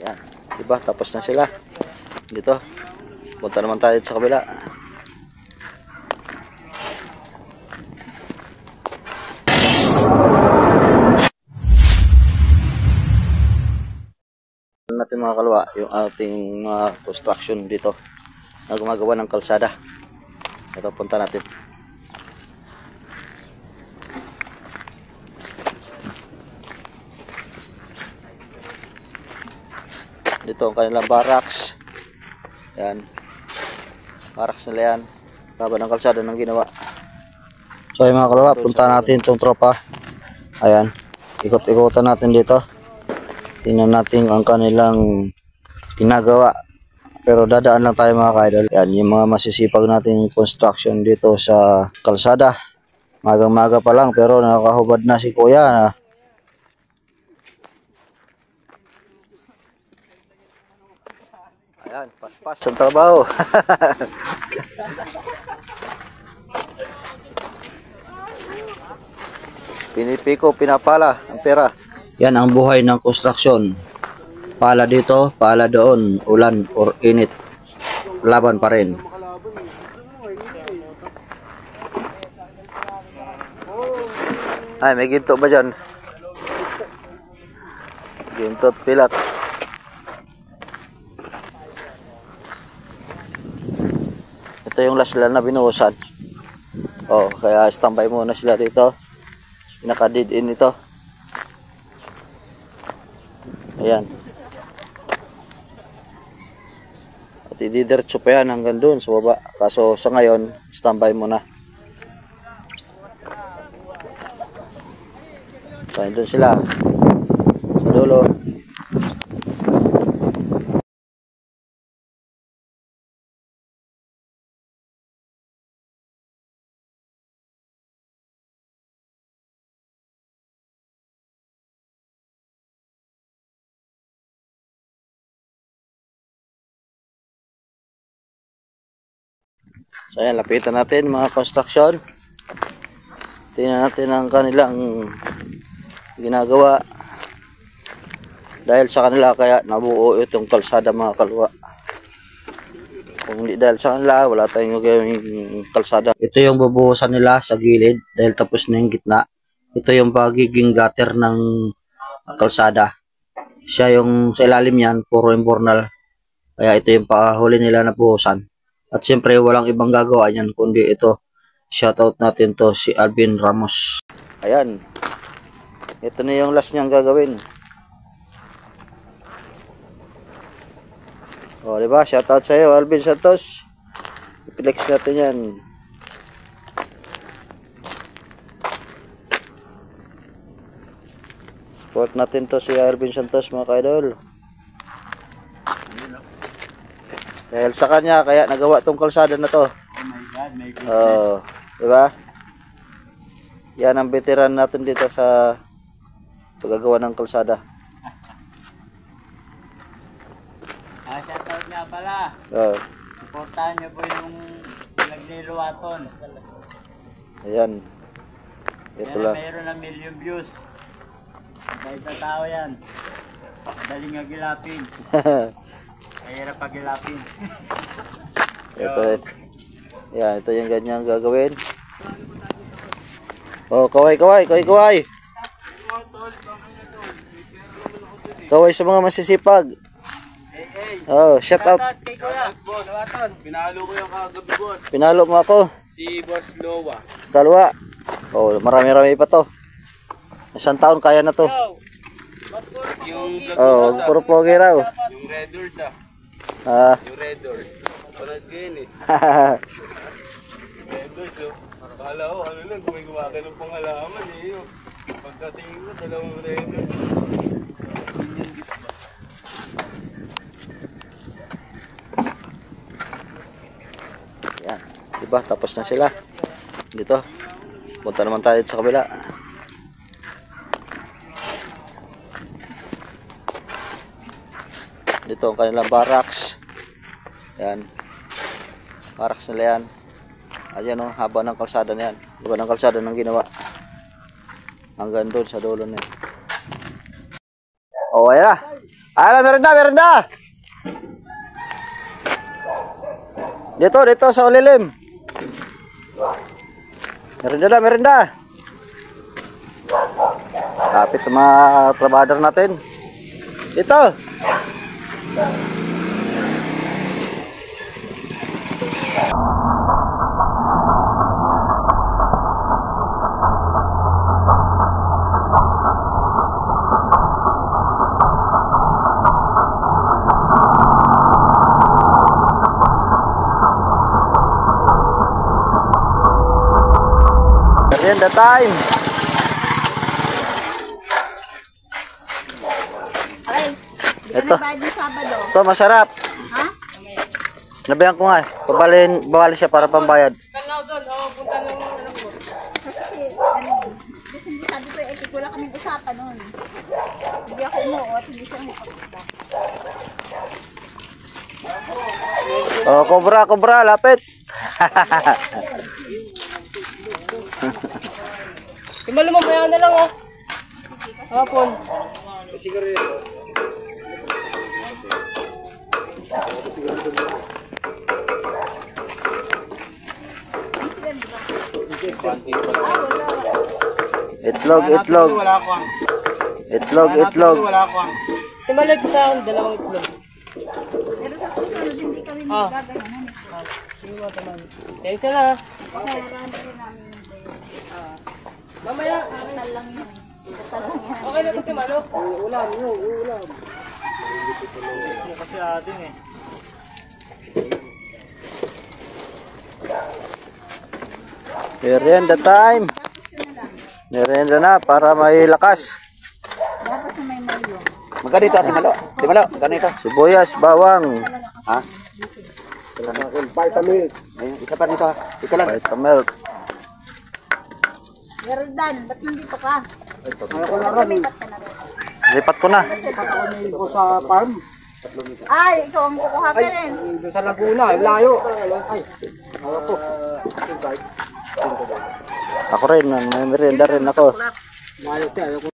Yan. Diba? Tapos na sila. Dito. Punta naman tayo sa kabila. Natin mga kalwa yung ating construction dito na gumagawa ng kalsada. Ito, punta natin. Dito ang kanilang barracks. Yan, barracks nila yan. Laban ng kalsada ng ginawa. So yung mga kalwa, punta natin itong tropa. Ayan, ikot-ikotan natin dito. Tingnan natin ang kanilang ginagawa. Pero dadaan lang tayo mga ka-idol. Yan, yung mga masisipag nating construction dito sa kalsada. Magang-maga pa lang pero nakahubad na si kuya. Ayan, pas-pas ang trabaho. Pinipiko, pinapala ang pera. Yan ang buhay ng construction. Pala dito, pala doon, ulan or init, laban pa rin. Ay, may ginto ba dyan? Ginto at pilat. Ito yung last lang na binuhusan. Oh, kaya standby muna sila dito. Pinaka-dead in ito. Ayan. At ididiretso pa yan hanggang doon sa baba. Kaso sa ngayon, standby muna. So, doon sila. Sa dulo. So ayan, lapitan natin mga construction. Tingnan natin ang kanilang ginagawa. Dahil sa kanila kaya nabuo itong kalsada mga kalwa. Kung hindi dahil sa kanila, wala tayong gagawing kalsada. Ito yung bubuhusan nila sa gilid dahil tapos na yung gitna. Ito yung pagiging gutter ng kalsada. Siya yung sa ilalim yan, puro imbornal. Kaya ito yung pakahuli nila na buhusan. At siyempre walang ibang gagawa yan kundi ito. Shoutout natin to si Alvin Ramos. Ayan. Ito na yung last niyang gagawin. O, diba? Shoutout sa iyo Alvin Santos. I-flex natin yan. Support natin to si Alvin Santos mga ka-idol. Dahil sa kanya, kaya nagawa tong kalsada na to. Oh my God, my goodness. Diba? Yan ang veteran natin dito sa paggagawa ng kalsada. Shoutout nga pala. Supportahan nyo po yung vlog ni Luwaton. Ayan. Ito lang. Mayroon ng million views. Kahit na tao yan. Daling agilapin. Mahirap pagilapin. Ito. Yan, ito yung ganyang gagawin. Oh, kaway. Kaway sa mga masisipag. Oh, shout out. Kay Kuya. Luwaton. Pinalo ko yung kagabi, boss. Pinalo mo ako. Si Boss Lowa. Kalwa. Oh, marami-rami pa to. Isang taon kaya na to. Yung Oh, puro pogi raw. yung Red Doors Yung Red Doors. Parang ganyan eh. Red Doors Kala ko, ano lang, gumawa ka ng pangalaman eh. Pagkatingin ko, dalawang Red Doors. Yan. Diba? Tapos na sila. Dito. Punta naman tayo sa kabila. Dito ang kanilang barracks. Yan. Barracks nila yan. Ayan o, haba ng kalsada na yan. Haba ng kalsada ng ginawa. Hanggang doon sa dulo na yan. O, ayan na. Ala, merenda, merenda. Dito sa ulilim. Merenda na, merenda. Kapit ng mga trabador natin. Dito. Merienda time. Ay, di ka Ito. nagbayad ng Sabado. Ito, masarap. Ha? Nabihan ko nga. Bawali siya para pambayad. Kasi, kasi hindi sabi ko, etik, wala kaming usapan nun. Hindi ako umuot, hindi siya umuot. Oh, kobra, lapit. Lumamaya na lang oh. Hapon. Itlog. Wala ako. Itlog. Wala ako. Timalag sa dalawang itlog. Pero sa susunod, hindi kami magagayanan. Sige mo taman. Thanks na. Kaya marami rin namin yung Mamaya. Kasal lang yun. Kasal lang yan. Okay na ito timalo. Ulam. Kasi atin eh. Merienda time. Merienda na para may lakas. Dapat sa may mayo. Magkano ito? Timalo. Magkano ito? Sibuyas, bawang. Ha? Vitamilk. Ayun, isa pa nito. Ito lang. Vitamilk. Yordan, ba't nandito ka? Ako na rin. Ba't ka na rin? Lipat ko na. Ako sa farm. Ay, ikaw ang kukuha ka rin. Doon sa Laguna. Layo. Ay. Ako rin, may merienda rin ako. Layo siya.